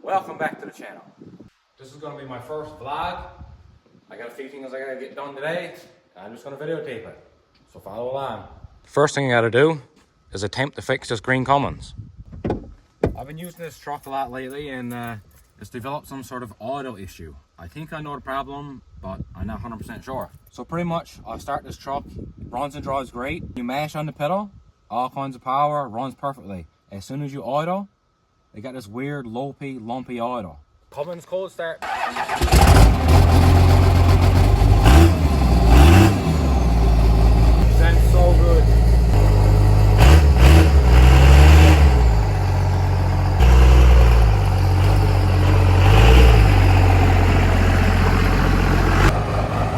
Welcome back to the channel. This is going to be my first vlog. I got a few things I got to get done today. I'm just going to videotape it. So follow along. First thing I got to do is attempt to fix this green Cummins. I've been using this truck a lot lately and it's developed some sort of auto issue. I think I know the problem, but I'm not 100% sure. So pretty much I'll start this truck. It runs and drives great. You mash on the pedal, all kinds of power, runs perfectly. As soon as you auto, they got this weird loopy, lumpy auto. Cummins cold start. Sounds so good.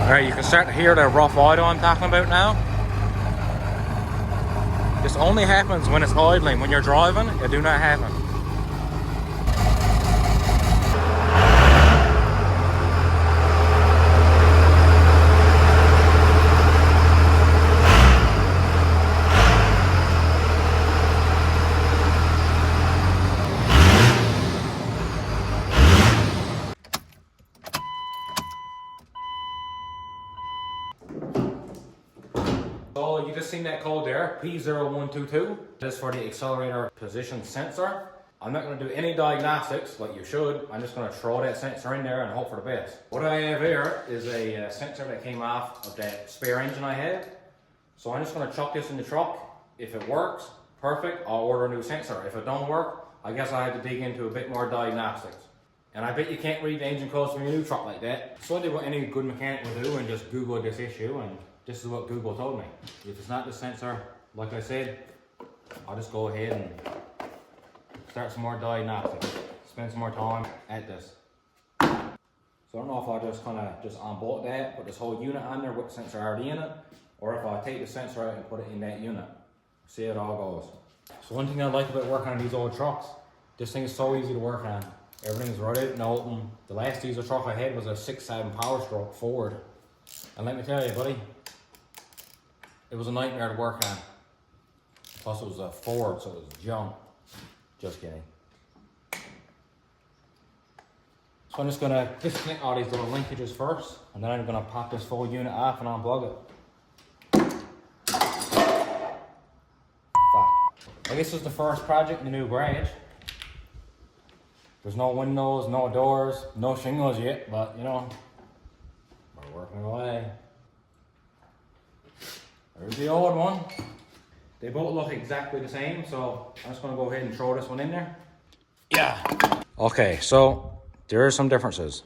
Alright, you can start to hear the rough auto I'm talking about now. This only happens when it's idling. When you're driving, it do not happen. So you just seen that code there, P0122. This is for the accelerator position sensor. I'm not going to do any diagnostics like you should. I'm just going to throw that sensor in there and hope for the best. What I have here is a sensor that came off of that spare engine I had. So I'm just going to chuck this in the truck. If it works, perfect, I'll order a new sensor. If it don't work, I guess I have to dig into a bit more diagnostics. And I bet you can't read the engine codes from your new truck like that. So I did what any good mechanic would do and just Google this issue, and this is what Google told me. If it's not the sensor, like I said, I'll just go ahead and start some more diagnostics. Spend some more time at this. So I don't know if I'll just kind of unbolt that, put this whole unit on there with the sensor already in it, or if I take the sensor out and put it in that unit. See how it all goes. So one thing I like about working on these old trucks, this thing is so easy to work on. Everything's right out and open. The last diesel truck I had was a 6.7 Power Stroke Ford. And let me tell you, buddy, it was a nightmare to work on. Plus it was a Ford, so it was junk. Just kidding. So I'm just gonna disconnect all these little linkages first, and then I'm gonna pop this full unit off and unplug it. Fuck. Well, this is the first project in the new garage. There's no windows, no doors, no shingles yet, but you know, we're working away. There's the old one. They both look exactly the same, so I'm just gonna go ahead and throw this one in there. Yeah. Okay, so there are some differences.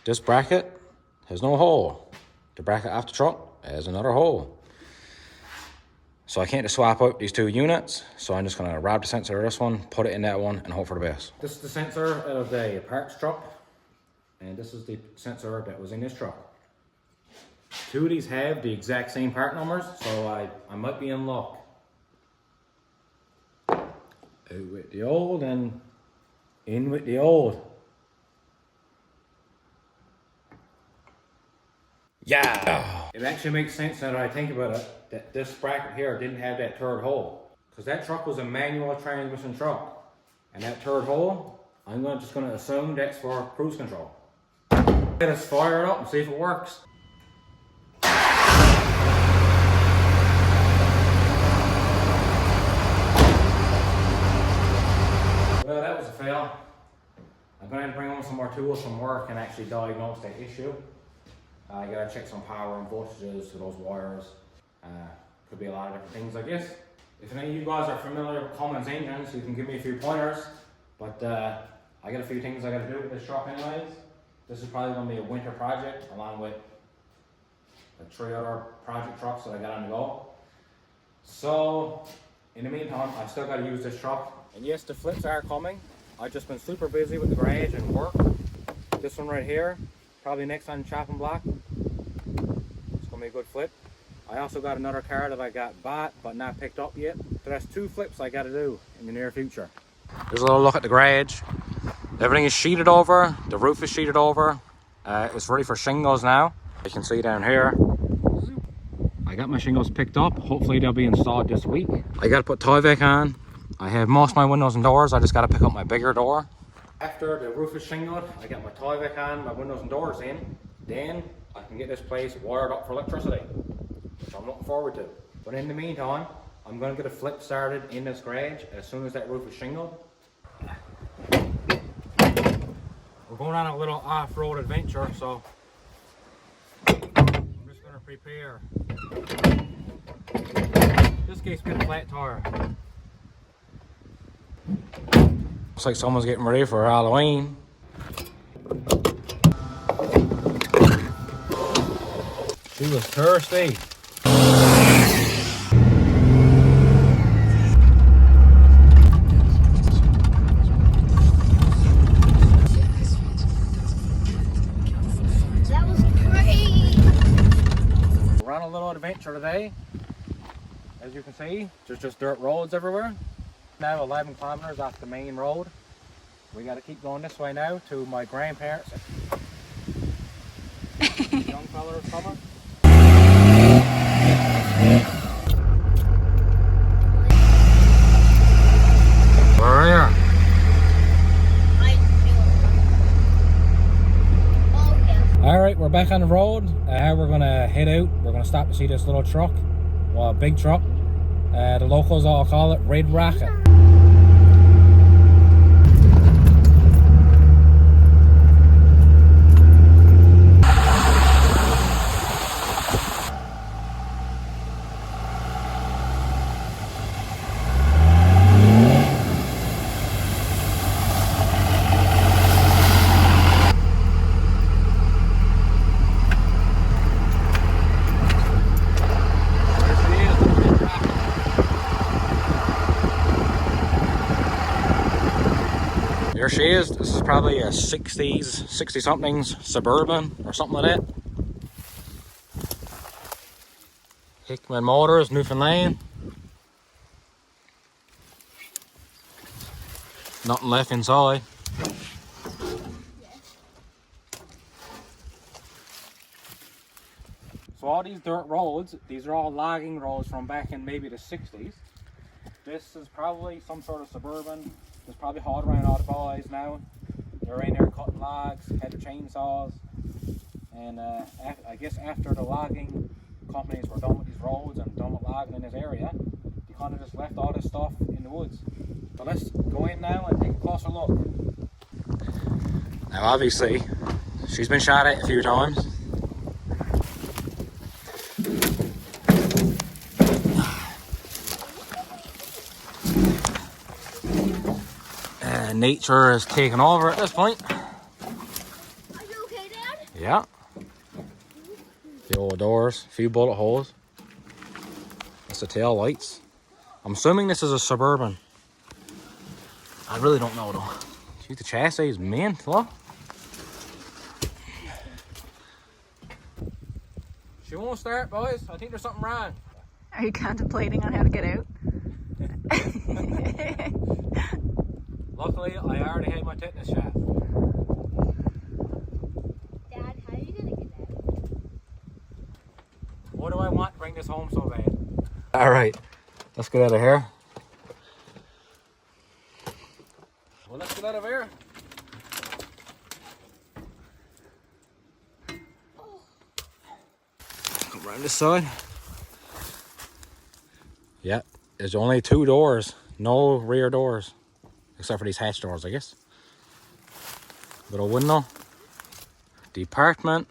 This bracket has no hole. The bracket off the truck has another hole. So I can't just swap out these two units, so I'm just gonna rob the sensor of this one, put it in that one, and hope for the best. This is the sensor of the parts truck, and this is the sensor that was in this truck. Two of these have the exact same part numbers, so I might be in luck. Out with the old and in with the old. Yeah! It actually makes sense now that I think about it, that this bracket here didn't have that third hole. Because that truck was a manual transmission truck. And that third hole, I'm just gonna assume that's for cruise control. Let's fire it up and see if it works. Well, that was a fail. I'm going to bring on some more tools from work and actually diagnose that issue. I gotta check some power and voltages to those wires. Could be a lot of different things, I guess. If any of you guys are familiar with Cummins engines, you can give me a few pointers. But I got a few things I gotta do with this truck anyways. This is probably gonna be a winter project along with the 3 other project trucks that I got on the go. So, in the meantime, I still gotta use this truck. And yes, the flips are coming. I've just been super busy with the garage and work. This one right here, probably next on the chopping block. It's gonna be a good flip. I also got another car that I got bought but not picked up yet. So that's 2 flips I gotta do in the near future. There's a little look at the garage. Everything is sheeted over. The roof is sheeted over. It's ready for shingles now. You can see down here. I got my shingles picked up. Hopefully they'll be installed this week. I gotta put Tyvek on. I have most of my windows and doors. I just gotta pick up my bigger door. After the roof is shingled, I get my Tyvek on, my windows and doors in, then I can get this place wired up for electricity, which I'm looking forward to. But in the meantime, I'm going to get a flip started in this garage as soon as that roof is shingled. We're going on a little off-road adventure, so I'm just going to prepare. This case got a flat tire. Looks like someone's getting ready for Halloween. She was thirsty. That was great. We're on a little adventure today. As you can see, there's just dirt roads everywhere. Now 11 kilometers off the main road. We got to keep going this way now to my grandparents. Young fella is coming. We're here. Alright, we're back on the road. We're going to head out. We're going to stop to see this little truck. Well, a big truck. The locals all call it Red Rocket. There she is. This is probably a 60 somethings Suburban or something like that. Hickman Motors, Newfoundland. Nothing left inside. So all these dirt roads, these are all logging roads from back in maybe the 60s. This is probably some sort of Suburban. There's probably hard around all the boys now. They're in there cutting logs, had the chainsaws. And I guess after the logging companies were done with these roads and done with logging in this area, they kind of just left all this stuff in the woods. So let's go in now and take a closer look. Now obviously, she's been shot at a few times. Nature is taking over at this point. Are you okay, Dad? Yeah. The old doors, a few bullet holes. That's the tail lights. I'm assuming this is a Suburban. I really don't know though. Shoot, the chassis is mint, look. She won't start, boys. I think there's something wrong. Are you contemplating on how to get out? Luckily, I already had my tetanus shot. Dad, how are you gonna get out? What do I want to bring this home so bad? Alright, let's get out of here. Well, let's get out of here. Come around this side. Yeah, there's only 2 doors, no rear doors. Except for these hatch doors, I guess. Little window. Department.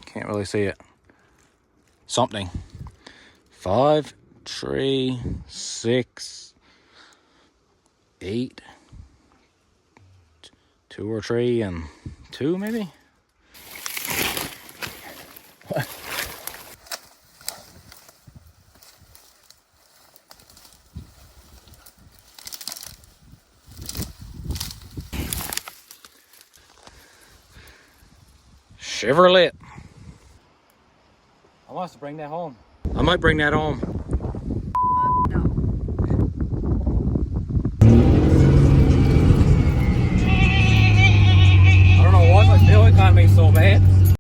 Can't really see it. Something. 5, 3, 6, 8. 2 or 3 and 2 maybe? What? Chevrolet. I want us to bring that home. I might bring that home. No. I don't know what, I feel it can't be so bad.